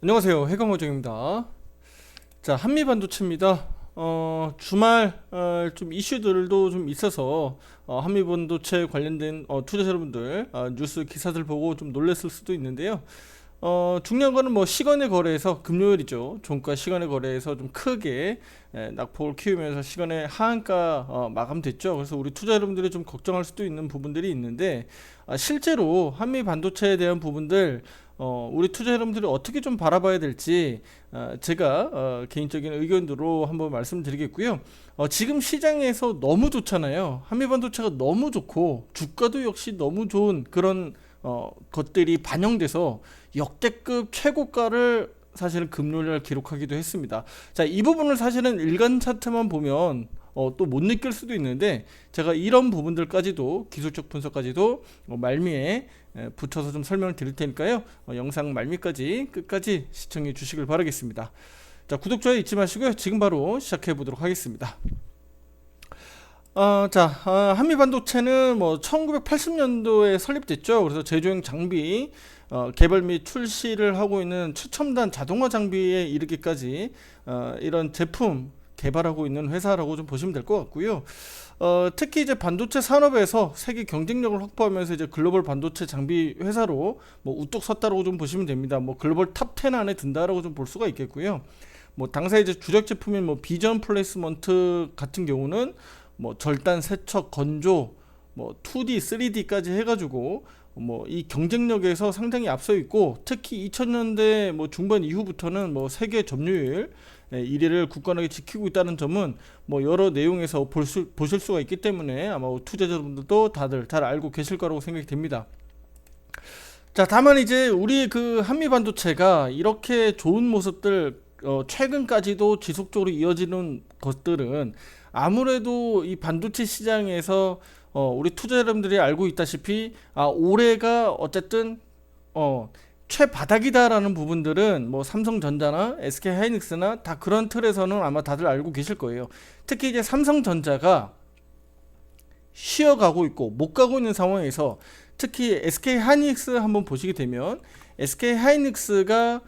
안녕하세요, 해강호정입니다. 자, 한미반도체입니다. 주말 좀 이슈들도 좀 있어서 한미반도체 관련된 투자자 여러분들 뉴스 기사들 보고 좀 놀랐을 수도 있는데요. 중요한 거는 뭐 시간의 거래에서 금요일이죠. 종가 시간의 거래에서 좀 크게 낙폭을 키우면서 시간의 하한가 마감됐죠. 그래서 우리 투자 여러분들이 좀 걱정할 수도 있는 부분들이 있는데 실제로 한미 반도체에 대한 부분들 우리 투자 여러분들이 어떻게 좀 바라봐야 될지 제가 개인적인 의견으로 한번 말씀드리겠고요. 지금 시장에서 너무 좋잖아요. 한미 반도체가 너무 좋고 주가도 역시 너무 좋은 그런 것들이 반영돼서 역대급 최고가를 사실은 금요일날 기록하기도 했습니다. 자, 이 부분을 사실은 일간 차트만 보면 또 못 느낄 수도 있는데 제가 이런 부분들까지도 기술적 분석까지도 말미에 붙여서 좀 설명을 드릴 테니까요. 영상 말미까지 끝까지 시청해 주시길 바라겠습니다. 자, 구독, 좋아요 잊지 마시고요. 지금 바로 시작해 보도록 하겠습니다. 한미반도체는 뭐 1980년도에 설립됐죠. 그래서 제조용 장비 개발 및 출시를 하고 있는 최첨단 자동화 장비에 이르기까지 이런 제품 개발하고 있는 회사라고 좀 보시면 될 것 같고요. 특히 이제 반도체 산업에서 세계 경쟁력을 확보하면서 이제 글로벌 반도체 장비 회사로 뭐 우뚝 섰다라고 좀 보시면 됩니다. 뭐 글로벌 탑 10 안에 든다라고 좀 볼 수가 있겠고요. 뭐 당사 이제 주력 제품인 뭐 비전 플레이스먼트 같은 경우는 뭐 절단, 세척, 건조, 뭐 2D, 3D까지 해가지고 뭐 이 경쟁력에서 상당히 앞서 있고 특히 2000년대 뭐 중반 이후부터는 뭐 세계 점유율 1위를 굳건하게 지키고 있다는 점은 뭐 여러 내용에서 보실 수가 있기 때문에 아마 투자자분들도 다들 잘 알고 계실 거라고 생각이 됩니다. 자, 다만 이제 우리 그 한미 반도체가 이렇게 좋은 모습들 최근까지도 지속적으로 이어지는 것들은 아무래도 이 반도체 시장에서 우리 투자 여러분들이 알고 있다시피 올해가 어쨌든 최바닥이다라는 부분들은 뭐 삼성전자나 SK하이닉스나 다 그런 틀에서는 아마 다들 알고 계실 거예요. 특히 이제 삼성전자가 쉬어가고 있고 못 가고 있는 상황에서 특히 SK하이닉스 한번 보시게 되면 SK하이닉스가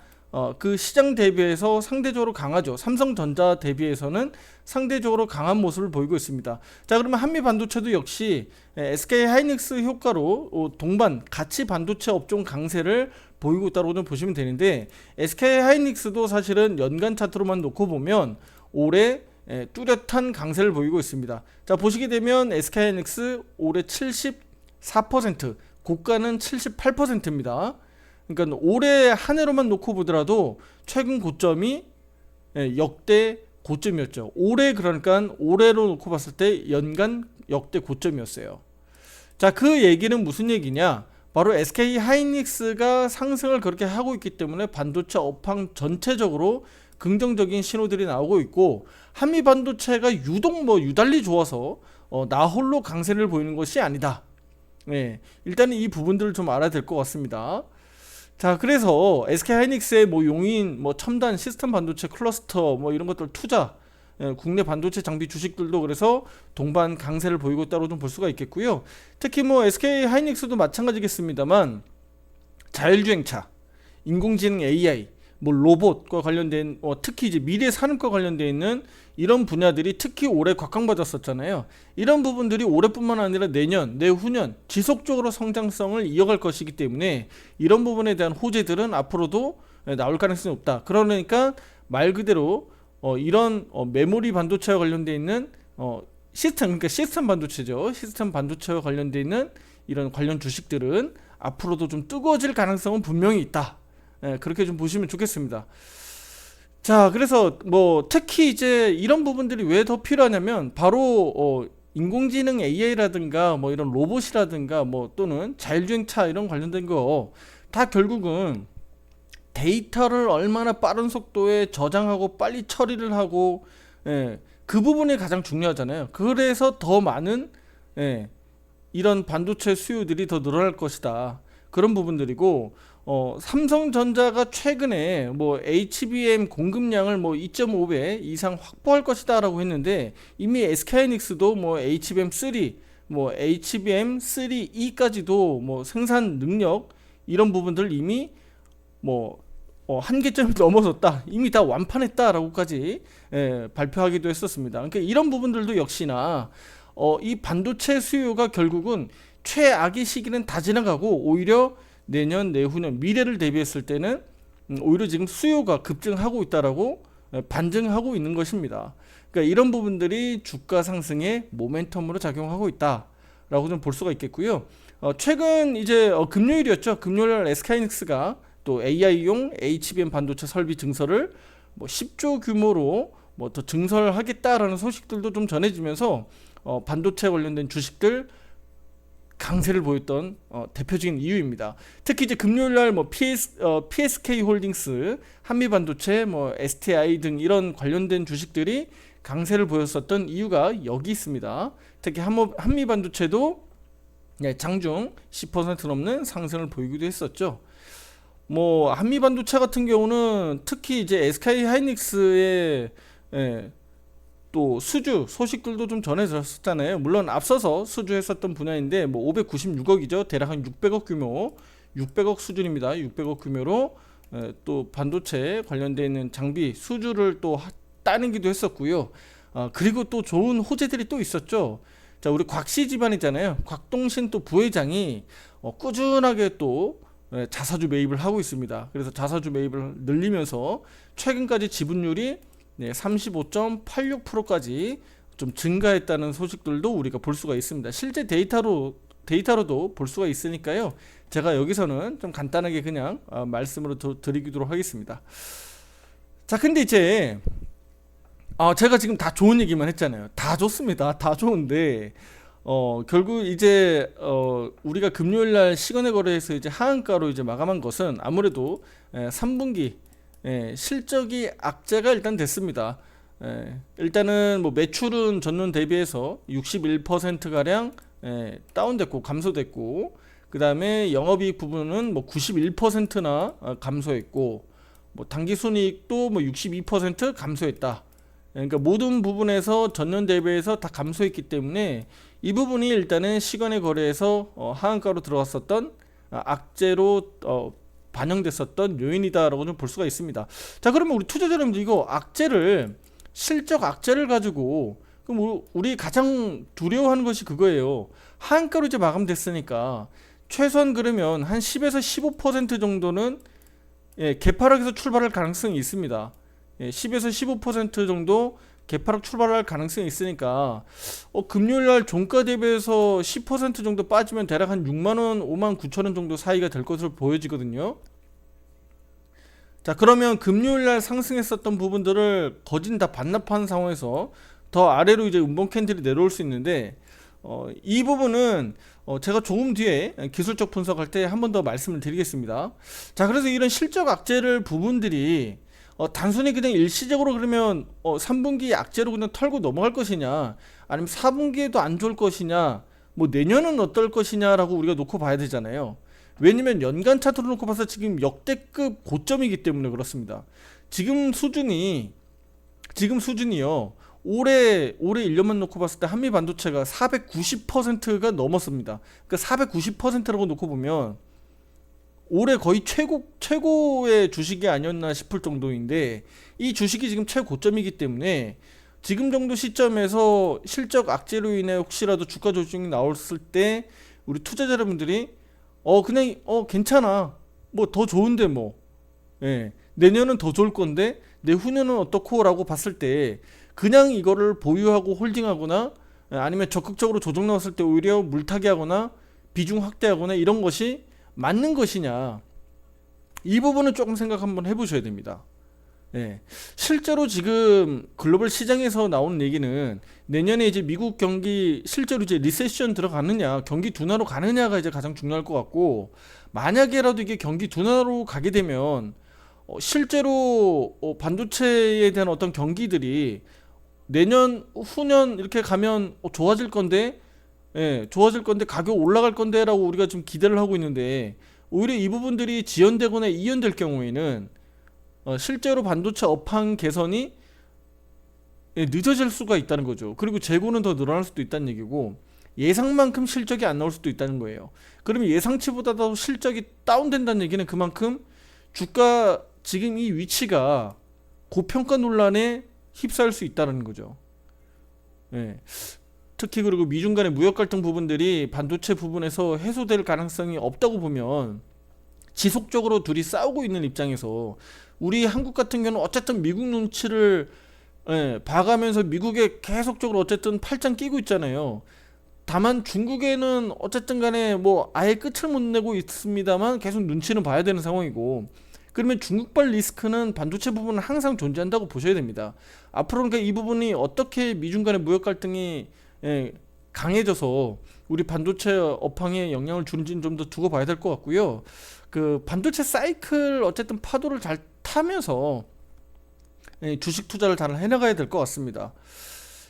그 시장 대비해서 상대적으로 강하죠. 삼성전자 대비해서는 상대적으로 강한 모습을 보이고 있습니다. 자, 그러면 한미 반도체도 역시 SK하이닉스 효과로 동반 같이 반도체 업종 강세를 보이고 있다고 좀 보시면 되는데 SK하이닉스도 사실은 연간 차트로만 놓고 보면 올해 뚜렷한 강세를 보이고 있습니다. 자, 보시게 되면 SK하이닉스 올해 74%, 고가는 78%입니다. 그러니까 올해 한 해로만 놓고 보더라도 최근 고점이 역대 고점이었죠. 올해 그러니까 올해로 놓고 봤을 때 연간 역대 고점이었어요. 자, 그 얘기는 무슨 얘기냐? 바로 SK 하이닉스가 상승을 그렇게 하고 있기 때문에 반도체 업황 전체적으로 긍정적인 신호들이 나오고 있고 한미 반도체가 유독 뭐 유달리 좋아서 나 홀로 강세를 보이는 것이 아니다. 네, 일단은 이 부분들을 좀 알아야 될 것 같습니다. 자, 그래서 SK하이닉스의 뭐 용인, 뭐 첨단 시스템 반도체 클러스터 뭐 이런 것들 투자, 국내 반도체 장비 주식들도 그래서 동반 강세를 보이고 있다고 좀 볼 수가 있겠고요. 특히 뭐 SK하이닉스도 마찬가지겠습니다만 자율주행차, 인공지능 AI, 뭐 로봇과 관련된 특히 이제 미래 산업과 관련되어 있는 이런 분야들이 특히 올해 곽강받았었잖아요. 이런 부분들이 올해뿐만 아니라 내년, 내후년 지속적으로 성장성을 이어갈 것이기 때문에 이런 부분에 대한 호재들은 앞으로도 나올 가능성이 없다. 그러니까 말 그대로 이런 메모리 반도체와 관련되어 있는 시스템, 그러니까 시스템 반도체죠. 시스템 반도체와 관련되어 있는 이런 관련 주식들은 앞으로도 좀 뜨거워질 가능성은 분명히 있다. 그렇게 좀 보시면 좋겠습니다. 자, 그래서 뭐 특히 이제 이런 부분들이 왜 더 필요하냐면 바로 인공지능 AI라든가 뭐 이런 로봇이라든가 뭐 또는 자율주행차 이런 관련된 거 다 결국은 데이터를 얼마나 빠른 속도에 저장하고 빨리 처리를 하고 그 부분이 가장 중요하잖아요. 그래서 더 많은 이런 반도체 수요들이 더 늘어날 것이다. 그런 부분들이고 삼성전자가 최근에 뭐 HBM 공급량을 뭐 2.5배 이상 확보할 것이다라고 했는데 이미 SK하이닉스도 뭐 HBM3, 뭐 HBM3E까지도 뭐 생산 능력 이런 부분들 이미 뭐 한계점이 넘어섰다, 이미 다 완판했다라고까지 발표하기도 했었습니다. 그러니까 이런 부분들도 역시나 이 반도체 수요가 결국은 최악의 시기는 다 지나가고 오히려 내년, 내후년, 미래를 대비했을 때는 오히려 지금 수요가 급증하고 있다라고 반증하고 있는 것입니다. 그러니까 이런 부분들이 주가 상승의 모멘텀으로 작용하고 있다라고 좀 볼 수가 있겠고요. 최근 이제 금요일이었죠. 금요일 SK하이닉스가 또 AI용 HBM 반도체 설비 증설을 뭐 10조 규모로 뭐 더 증설하겠다라는 소식들도 좀 전해지면서 반도체 관련된 주식들 강세를 보였던 대표적인 이유입니다. 특히 이제 금요일날 뭐 PSK 홀딩스, 한미반도체, 뭐 STI 등 이런 관련된 주식들이 강세를 보였었던 이유가 여기 있습니다. 특히 한미반도체도 장중 10% 넘는 상승을 보이기도 했었죠. 뭐 한미반도체 같은 경우는 특히 이제 SK하이닉스의 또 수주 소식들도 좀 전해졌었잖아요. 물론 앞서서 수주했었던 분야인데 뭐 596억이죠. 대략 한 600억 규모, 600억 수준입니다. 600억 규모로 또 반도체 관련되어 있는 장비 수주를 또 따내기도 했었고요. 그리고 또 좋은 호재들이 또 있었죠. 자, 우리 곽씨 집안이잖아요. 곽동신 또 부회장이 꾸준하게 또 자사주 매입을 하고 있습니다. 그래서 자사주 매입을 늘리면서 최근까지 지분율이 35.86%까지 좀 증가했다는 소식들도 우리가 볼 수가 있습니다. 실제 데이터로도 볼 수가 있으니까요. 제가 여기서는 좀 간단하게 그냥 말씀으로 드리도록 하겠습니다. 자, 근데 이제 제가 지금 다 좋은 얘기만 했잖아요. 다 좋습니다. 다 좋은데 결국 이제 우리가 금요일날 시간의 거래에서 이제 하한가로 이제 마감한 것은 아무래도 3분기 실적이 악재가 일단 됐습니다. 일단은 뭐 매출은 전년 대비해서 61% 가량 다운됐고 감소됐고, 그 다음에 영업이익 부분은 뭐 91%나 감소했고, 뭐 당기순이익도 뭐 62% 감소했다. 그러니까 모든 부분에서 전년 대비해서 다 감소했기 때문에 이 부분이 일단은 시간의 거래에서 하한가로 들어왔었던 악재로 반영됐었던 요인이다라고 좀 볼 수가 있습니다. 자, 그러면 우리 투자자 여러분들 이거 실적 악재를 가지고 그럼 우리 가장 두려워하는 것이 그거예요. 하한가로 이제 마감됐으니까 최소한 그러면 한 10에서 15% 정도는 개파락에서 출발할 가능성이 있습니다. 10에서 15% 정도 개파락 출발할 가능성이 있으니까 금요일날 종가 대비해서 10% 정도 빠지면 대략 한 6만원, 5만 9천원 정도 사이가 될 것으로 보여지거든요. 자, 그러면 금요일날 상승했었던 부분들을 거진 다 반납한 상황에서 더 아래로 이제 음봉 캔들이 내려올 수 있는데 이 부분은 제가 조금 뒤에 기술적 분석할 때 한 번 더 말씀을 드리겠습니다. 자, 그래서 이런 실적 악재를 부분들이 단순히 그냥 일시적으로 그러면 3분기 악재로 그냥 털고 넘어갈 것이냐, 아니면 4분기에도 안 좋을 것이냐, 뭐 내년은 어떨 것이냐라고 우리가 놓고 봐야 되잖아요. 왜냐면 연간 차트로 놓고 봐서 지금 역대급 고점이기 때문에 그렇습니다. 지금 수준이요. 올해 1년만 놓고 봤을 때 한미 반도체가 490%가 넘었습니다. 그러니까 490%라고 놓고 보면 올해 거의 최고의 주식이 아니었나 싶을 정도인데, 이 주식이 지금 최고점이기 때문에 지금 정도 시점에서 실적 악재로 인해 혹시라도 주가 조정이 나왔을 때 우리 투자자 여러분들이 그냥 괜찮아, 뭐 더 좋은데 뭐 내년은 더 좋을 건데 내후년은 어떻고 라고 봤을 때 그냥 이거를 보유하고 홀딩하거나 아니면 적극적으로 조정 나왔을 때 오히려 물타기 하거나 비중 확대하거나 이런 것이 맞는 것이냐, 이 부분은 조금 생각 한번 해보셔야 됩니다. 실제로 지금 글로벌 시장에서 나오는 얘기는 내년에 이제 미국 경기 실제로 이제 리세션 들어가느냐, 경기 둔화로 가느냐가 이제 가장 중요할 것 같고, 만약에라도 이게 경기 둔화로 가게 되면 실제로 반도체에 대한 어떤 경기들이 내년 후년 이렇게 가면 좋아질 건데 가격 올라갈 건데라고 우리가 좀 기대를 하고 있는데, 오히려 이 부분들이 지연되거나 이연될 경우에는 실제로 반도체 업황 개선이 늦어질 수가 있다는 거죠. 그리고 재고는 더 늘어날 수도 있다는 얘기고, 예상만큼 실적이 안 나올 수도 있다는 거예요. 그러면 예상치보다도 실적이 다운된다는 얘기는 그만큼 주가 지금 이 위치가 고평가 논란에 휩싸일 수 있다는 거죠. 예. 특히 그리고 미중 간의 무역 갈등 부분들이 반도체 부분에서 해소될 가능성이 없다고 보면 지속적으로 둘이 싸우고 있는 입장에서 우리 한국 같은 경우는 어쨌든 미국 눈치를 봐가면서 미국에 계속적으로 어쨌든 팔짱 끼고 있잖아요. 다만 중국에는 어쨌든 간에 뭐 아예 끝을 못 내고 있습니다만 계속 눈치는 봐야 되는 상황이고, 그러면 중국발 리스크는 반도체 부분은 항상 존재한다고 보셔야 됩니다. 앞으로는 그러니까 이 부분이 어떻게 미중 간의 무역 갈등이 강해져서 우리 반도체 업황에 영향을 주는지는 좀 더 두고 봐야 될 것 같고요. 그 반도체 사이클 어쨌든 파도를 잘 타면서 주식 투자를 잘 해나가야 될 것 같습니다.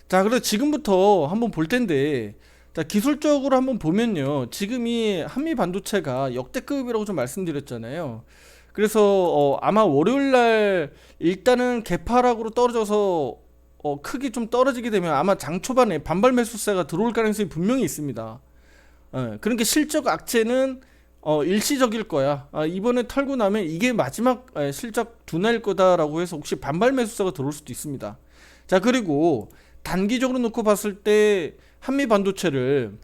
자, 그래서 지금부터 한번 볼 텐데, 자, 기술적으로 한번 보면요, 지금 이 한미 반도체가 역대급이라고 좀 말씀드렸잖아요. 그래서 아마 월요일날 일단은 개파락으로 떨어져서 크게 좀 떨어지게 되면 아마 장 초반에 반발 매수세가 들어올 가능성이 분명히 있습니다. 그러니까 실적 악재는 일시적일 거야. 이번에 털고 나면 이게 마지막 실적 둔화일 거다라고 해서 혹시 반발 매수세가 들어올 수도 있습니다. 자, 그리고 단기적으로 놓고 봤을 때 한미 반도체를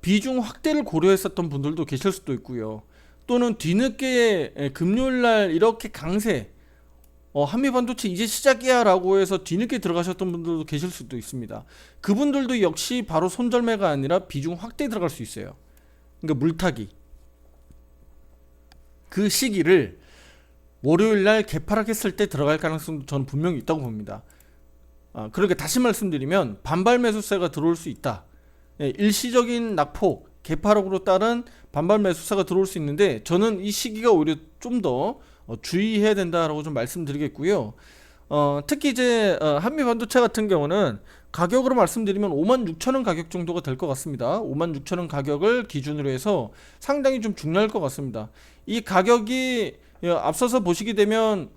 비중 확대를 고려했었던 분들도 계실 수도 있고요. 또는 뒤늦게 금요일날 이렇게 강세, 한미 반도체 이제 시작이야 라고 해서 뒤늦게 들어가셨던 분들도 계실 수도 있습니다. 그분들도 역시 바로 손절매가 아니라 비중 확대에 들어갈 수 있어요. 그러니까 물타기. 그 시기를 월요일날 개파락했을 때 들어갈 가능성도 저는 분명히 있다고 봅니다. 그러니까 다시 말씀드리면 반발 매수세가 들어올 수 있다. 일시적인 낙폭, 개파락으로 따른 반발 매수세가 들어올 수 있는데, 저는 이 시기가 오히려 좀 더 주의해야 된다라고 좀 말씀드리겠고요. 특히 이제 한미 반도체 같은 경우는 가격으로 말씀드리면 56,000원 가격 정도가 될 것 같습니다. 56,000원 가격을 기준으로 해서 상당히 좀 중요할 것 같습니다. 이 가격이 앞서서 보시게 되면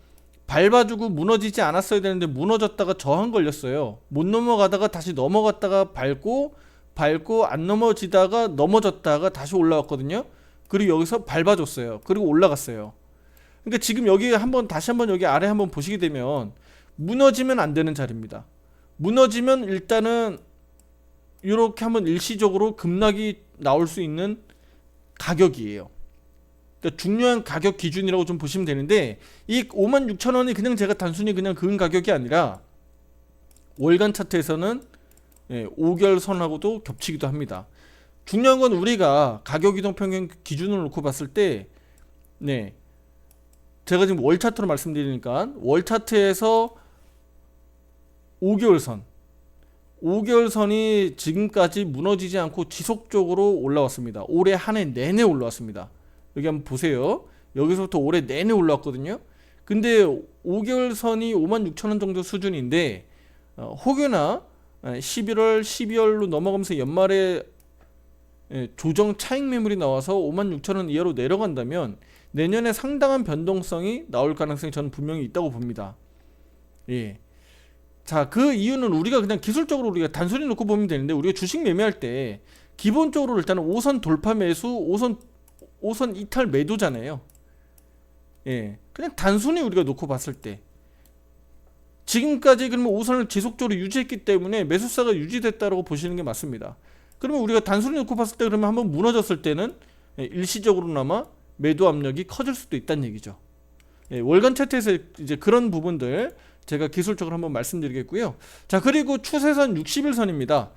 밟아주고 무너지지 않았어야 되는데 무너졌다가 저항 걸렸어요. 못 넘어가다가 다시 넘어갔다가 밟고 안 넘어지다가 넘어졌다가 다시 올라왔거든요. 그리고 여기서 밟아줬어요. 그리고 올라갔어요. 그러니까 지금 여기 다시 한번 여기 아래 한번 보시게 되면 무너지면 안 되는 자리입니다. 무너지면 일단은 이렇게 한번 일시적으로 급락이 나올 수 있는 가격이에요. 그러니까 중요한 가격 기준이라고 좀 보시면 되는데, 이 56,000원이 그냥 제가 단순히 그냥 그은 가격이 아니라 월간 차트에서는 5개월 선하고도 겹치기도 합니다. 중요한 건 우리가 가격 이동 평균 기준을 놓고 봤을 때, 제가 지금 월 차트로 말씀드리니까 월 차트에서 5개월 선이 지금까지 무너지지 않고 지속적으로 올라왔습니다. 올해 한 해 내내 올라왔습니다. 여기 한번 보세요. 여기서부터 올해 내내 올라왔거든요. 근데 5개월 선이 56,000원 정도 수준인데, 혹여나 11월, 12월로 넘어가면서 연말에 조정 차익 매물이 나와서 56,000원 이하로 내려간다면 내년에 상당한 변동성이 나올 가능성이 저는 분명히 있다고 봅니다. 자, 그 이유는 우리가 그냥 기술적으로 우리가 단순히 놓고 보면 되는데, 우리가 주식 매매할 때 기본적으로 일단은 5선 돌파 매수, 5선 이탈 매도잖아요. 그냥 단순히 우리가 놓고 봤을 때 지금까지 그러면 5선을 지속적으로 유지했기 때문에 매수세가 유지됐다고 보시는 게 맞습니다. 그러면 우리가 단순히 놓고 봤을 때 그러면 한번 무너졌을 때는 일시적으로나마 매도 압력이 커질 수도 있다는 얘기죠. 월간 차트에서 이제 그런 부분들 제가 기술적으로 한번 말씀드리겠고요. 자, 그리고 추세선 60일선입니다.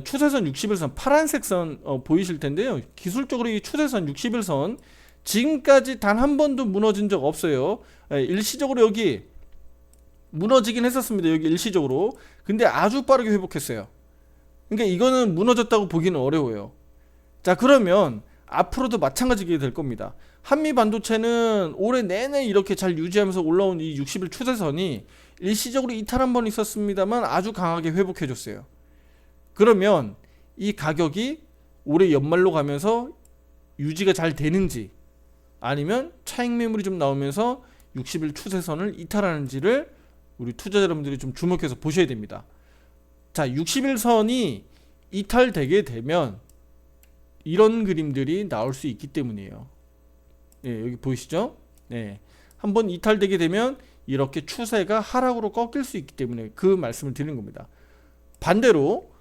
추세선 60일선 파란색 선 보이실 텐데요. 기술적으로 이 추세선 60일선 지금까지 단 한 번도 무너진 적 없어요. 일시적으로 여기 무너지긴 했었습니다. 여기 일시적으로. 근데 아주 빠르게 회복했어요. 그러니까 이거는 무너졌다고 보기는 어려워요. 자, 그러면 앞으로도 마찬가지게 될 겁니다. 한미 반도체는 올해 내내 이렇게 잘 유지하면서 올라온 이 60일 추세선이 일시적으로 이탈 한 번 있었습니다만 아주 강하게 회복해줬어요. 그러면 이 가격이 올해 연말로 가면서 유지가 잘 되는지, 아니면 차익 매물이 좀 나오면서 60일 추세선을 이탈하는지를 우리 투자자 여러분들이 좀 주목해서 보셔야 됩니다. 자, 60일 선이 이탈되게 되면 이런 그림들이 나올 수 있기 때문이에요. 여기 보이시죠? 네. 한번 이탈되게 되면 이렇게 추세가 하락으로 꺾일 수 있기 때문에 그 말씀을 드리는 겁니다. 반대로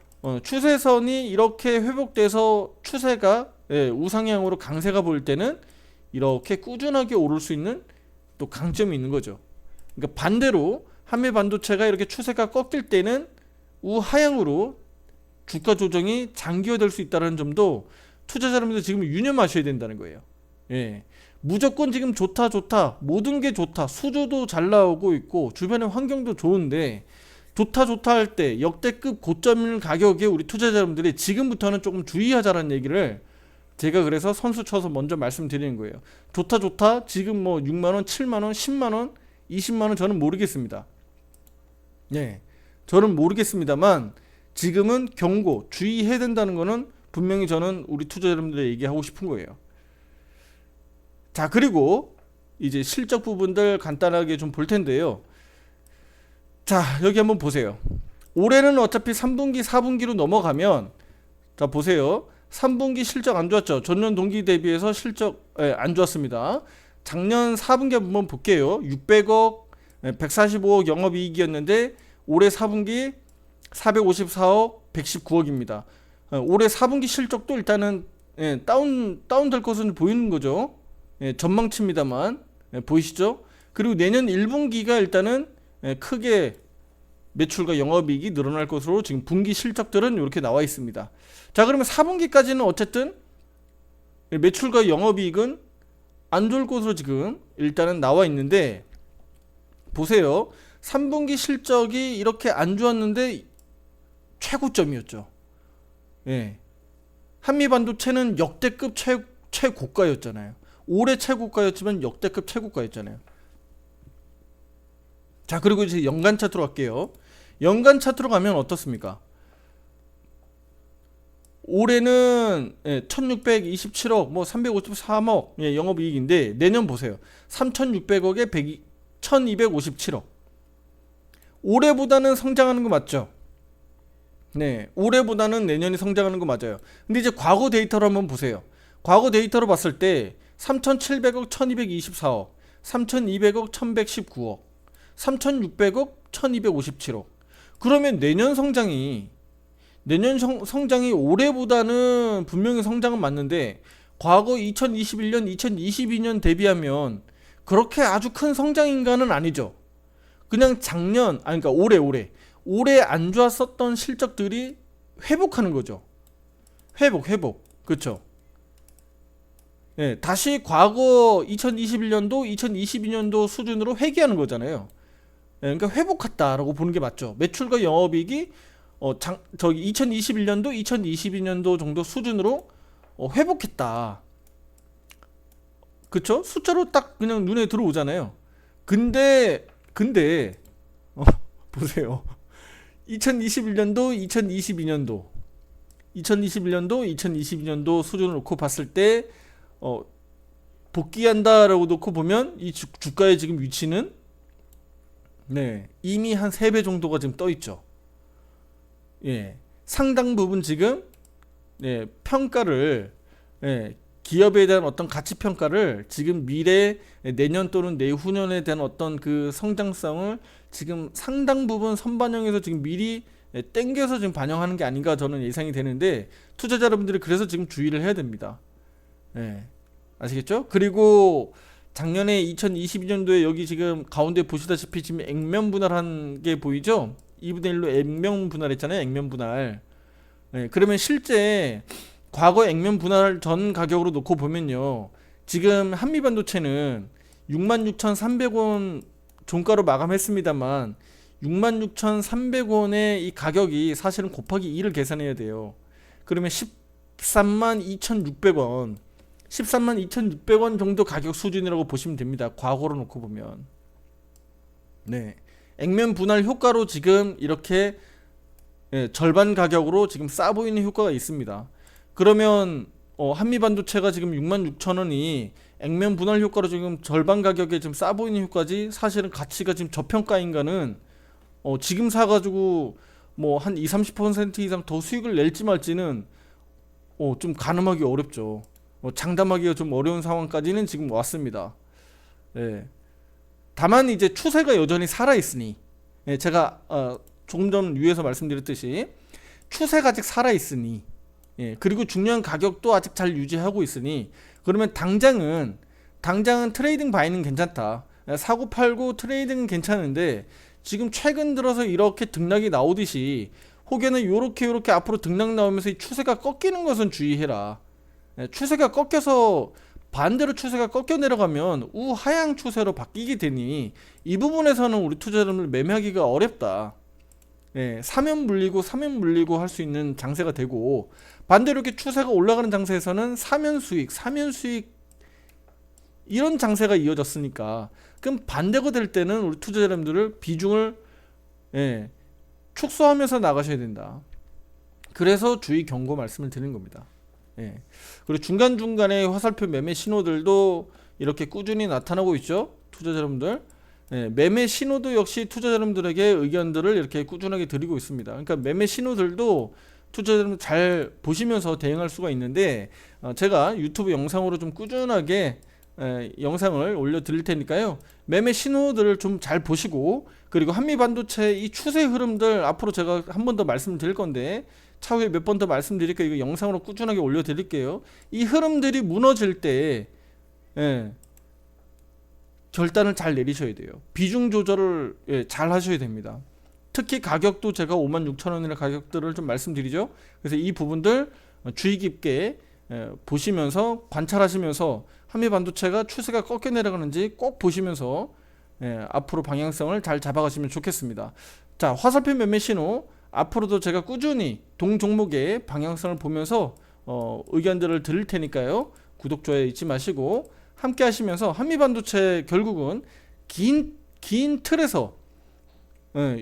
추세선이 이렇게 회복돼서 추세가 우상향으로 강세가 보일 때는 이렇게 꾸준하게 오를 수 있는 또 강점이 있는 거죠. 그러니까 반대로 한미 반도체가 이렇게 추세가 꺾일 때는 우하향으로 주가 조정이 장기화될 수 있다는 점도 투자자분들 지금 유념하셔야 된다는 거예요. 예. 무조건 지금 좋다 모든 게 좋다, 수주도 잘 나오고 있고 주변의 환경도 좋은데 좋다 할 때 역대급 고점 가격에 우리 투자자분들이 지금부터는 조금 주의하자라는 얘기를 제가 그래서 선수 쳐서 먼저 말씀드리는 거예요. 좋다 지금 뭐 6만원 7만원 10만원 20만원 저는 모르겠습니다. 예, 저는 모르겠습니다만 지금은 경고 주의해야 된다는 거는 분명히 저는 우리 투자자분들에게 얘기하고 싶은 거예요. 자, 그리고 이제 실적 부분들 간단하게 좀 볼 텐데요. 자, 여기 한번 보세요. 올해는 어차피 3분기 4분기로 넘어가면 자 보세요. 3분기 실적 안 좋았죠. 전년 동기 대비해서 실적 안 좋았습니다. 작년 4분기 한번 볼게요. 600억 145억 영업이익이었는데 올해 4분기 454억 119억입니다. 올해 4분기 실적도 일단은 다운될 것은 보이는 거죠. 전망치입니다만 보이시죠? 그리고 내년 1분기가 일단은 크게 매출과 영업이익이 늘어날 것으로 지금 분기 실적들은 이렇게 나와 있습니다. 자, 그러면 4분기까지는 어쨌든 매출과 영업이익은 안 좋을 것으로 지금 일단은 나와 있는데 보세요. 3분기 실적이 이렇게 안 좋았는데 최고점이었죠. 예. 한미반도체는 역대급 최고가였잖아요. 올해 최고가였지만 역대급 최고가였잖아요. 자, 그리고 이제 연간 차트로 갈게요. 연간 차트로 가면 어떻습니까? 올해는 1627억 뭐 353억 영업이익인데 내년 보세요. 3600억에 1257억. 올해보다는 성장하는 거 맞죠? 네, 올해보다는 내년이 성장하는 거 맞아요. 근데 이제 과거 데이터로 한번 보세요. 과거 데이터로 봤을 때 3700억 1224억 3200억 1119억 3600억 1257억. 그러면 내년 성장이 올해보다는 분명히 성장은 맞는데 과거 2021년 2022년 대비하면 그렇게 아주 큰 성장인가는 아니죠. 그냥 작년 그러니까 올해 안 좋았었던 실적들이 회복하는 거죠. 회복 그렇죠. 네, 다시 과거 2021년도 2022년도 수준으로 회귀하는 거잖아요. 네, 그러니까 회복했다라고 보는 게 맞죠. 매출과 영업이익이 저기 2021년도 2022년도 정도 수준으로 회복했다. 그쵸? 숫자로 딱 그냥 눈에 들어오잖아요. 근데 보세요. 2021년도 2022년도 수준을 놓고 봤을 때 복귀한다라고 놓고 보면 이 주가의 지금 위치는 이미 한 3배 정도가 지금 떠 있죠. 예. 상당 부분 지금 평가를 기업에 대한 어떤 가치 평가를 지금 미래 내년 또는 내후년에 대한 어떤 그 성장성을 지금 상당 부분 선반영해서 지금 미리 땡겨서 지금 반영하는 게 아닌가 저는 예상이 되는데 투자자 여러분들이 그래서 지금 주의를 해야 됩니다. 아시겠죠? 그리고 작년에 2022년도에 여기 지금 가운데 보시다시피 지금 액면 분할한 게 보이죠? 2분의 1로 액면 분할했잖아요. 액면 분할. 그러면 실제 과거 액면 분할 전 가격으로 놓고 보면요. 지금 한미반도체는 66,300원 종가로 마감했습니다만 66,300원의 이 가격이 사실은 곱하기 2를 계산해야 돼요. 그러면 132,600원 132,600원 정도 가격 수준이라고 보시면 됩니다. 과거로 놓고 보면. 액면 분할 효과로 지금 이렇게 절반 가격으로 지금 싸 보이는 효과가 있습니다. 그러면 한미반도체가 지금 66,000원이 액면 분할 효과로 지금 절반 가격에 지금 싸 보이는 효과지 사실은 가치가 지금 저평가인가는 지금 사가지고 뭐 한 20-30% 이상 더 수익을 낼지 말지는 좀 가늠하기 어렵죠. 장담하기가 좀 어려운 상황까지는 지금 왔습니다. 예. 다만 이제 추세가 여전히 살아 있으니, 예, 제가 조금 전 위에서 말씀드렸듯이 추세가 아직 살아 있으니, 예, 그리고 중요한 가격도 아직 잘 유지하고 있으니, 그러면 당장은 트레이딩 바이는 괜찮다. 사고 팔고 트레이딩은 괜찮은데 지금 최근 들어서 이렇게 등락이 나오듯이 혹여는 요렇게 앞으로 등락 나오면서 이 추세가 꺾이는 것은 주의해라. 추세가 꺾여서 반대로 추세가 꺾여 내려가면 우하향 추세로 바뀌게 되니 이 부분에서는 우리 투자자들 매매하기가 어렵다. 사면 물리고 할 수 있는 장세가 되고, 반대로 이렇게 추세가 올라가는 장세에서는 사면 수익 이런 장세가 이어졌으니까, 그럼 반대가 될 때는 우리 투자자님들을 비중을 축소하면서 나가셔야 된다. 그래서 주의 경고 말씀을 드리는 겁니다. 그리고 중간중간에 화살표 매매 신호들도 이렇게 꾸준히 나타나고 있죠. 투자자 여러분들, 매매 신호도 역시 투자자 여러분들에게 의견들을 이렇게 꾸준하게 드리고 있습니다. 그러니까 매매 신호들도 투자자 여러분 잘 보시면서 대응할 수가 있는데, 제가 유튜브 영상으로 좀 꾸준하게 영상을 올려 드릴 테니까요, 매매 신호들을 좀 잘 보시고, 그리고 한미반도체 이 추세 흐름들 앞으로 제가 한 번 더 말씀드릴 건데 차후에 몇 번 더 말씀드릴게요. 이거 영상으로 꾸준하게 올려 드릴게요. 이 흐름들이 무너질 때 결단을 잘 내리셔야 돼요. 비중 조절을 잘 하셔야 됩니다. 특히 가격도 제가 56,000원이라는 가격들을 좀 말씀드리죠. 그래서 이 부분들 주의 깊게 보시면서 관찰하시면서 한미반도체가 추세가 꺾여 내려가는지 꼭 보시면서 앞으로 방향성을 잘 잡아가시면 좋겠습니다. 자, 화살표 매매 신호 앞으로도 제가 꾸준히 동 종목의 방향성을 보면서 의견들을 드릴 테니까요, 구독 좋아요 잊지 마시고 함께 하시면서 한미반도체 결국은 긴 틀에서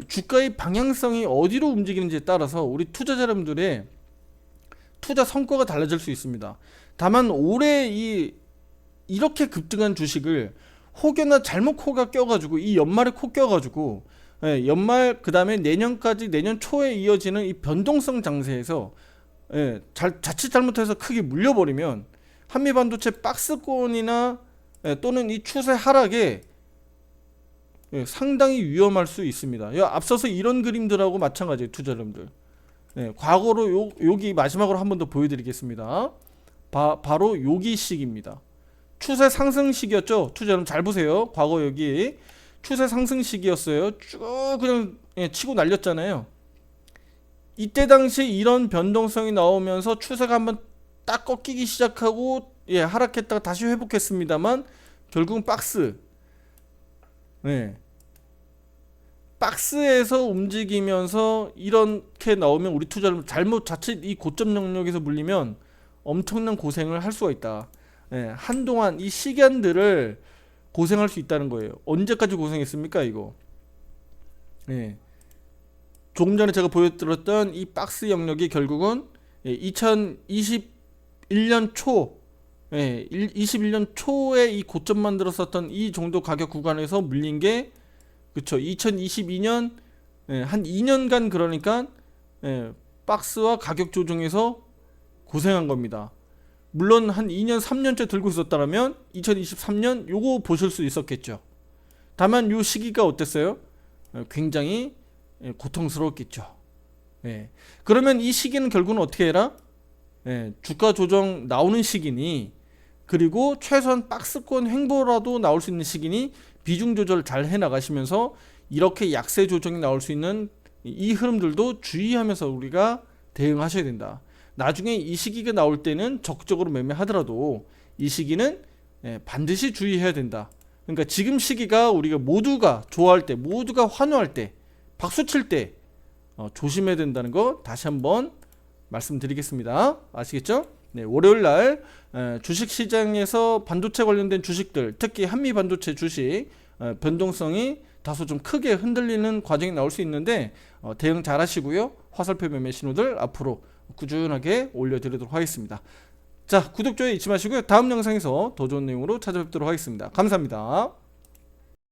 주가의 방향성이 어디로 움직이는지에 따라서 우리 투자자 여러분들의 투자 성과가 달라질 수 있습니다. 다만 올해 이렇게 급등한 주식을 혹여나 잘못 코가 껴가지고 이 연말에 코 껴가지고 연말 그 다음에 내년까지 내년 초에 이어지는 이 변동성 장세에서 자칫 잘못해서 크게 물려버리면 한미반도체 박스권이나 또는 이 추세 하락에 상당히 위험할 수 있습니다. 앞서서 이런 그림들하고 마찬가지예요, 투자 여러분들. 과거로 여기 마지막으로 한 번 더 보여드리겠습니다. 바로 여기식입니다. 추세 상승 시기였죠. 투자 여러분 잘 보세요. 과거 여기 추세 상승 시기였어요. 쭉 그냥 치고 날렸잖아요. 이때 당시 이런 변동성이 나오면서 추세가 한번 딱 꺾이기 시작하고 하락했다가 다시 회복했습니다만 결국은 박스에서 움직이면서 이렇게 나오면 우리 투자를 자칫 이 고점 영역에서 물리면 엄청난 고생을 할 수가 있다. 한동안 이 시간들을 고생할 수 있다는 거예요. 언제까지 고생했습니까 이거? 조금 전에 제가 보여드렸던 이 박스 영역이 결국은 2021년 초 21년 초에 이 고점 만들었었던 이 정도 가격 구간에서 물린 게, 그쵸, 2022년 한 2년간 그러니까 박스와 가격 조정에서 고생한 겁니다. 물론 한 2년 3년째 들고 있었다면 2023년 요거 보실 수 있었겠죠. 다만 요 시기가 어땠어요? 굉장히 고통스러웠겠죠. 그러면 이 시기는 결국은 어떻게 해라? 주가 조정 나오는 시기니, 그리고 최소한 박스권 횡보라도 나올 수 있는 시기니 비중 조절 잘 해나가시면서 이렇게 약세 조정이 나올 수 있는 이 흐름들도 주의하면서 우리가 대응하셔야 된다. 나중에 이 시기가 나올 때는 적극적으로 매매하더라도 이 시기는 반드시 주의해야 된다. 그러니까 지금 시기가 우리가 모두가 좋아할 때, 모두가 환호할 때, 박수칠 때 조심해야 된다는 거 다시 한번 말씀드리겠습니다. 아시겠죠? 월요일날 주식시장에서 반도체 관련된 주식들, 특히 한미반도체 주식 변동성이 다소 좀 크게 흔들리는 과정이 나올 수 있는데 대응 잘 하시고요. 화살표 매매 신호들 앞으로 꾸준하게 올려드리도록 하겠습니다. 자, 구독, 좋아요 잊지 마시고요. 다음 영상에서 더 좋은 내용으로 찾아뵙도록 하겠습니다. 감사합니다.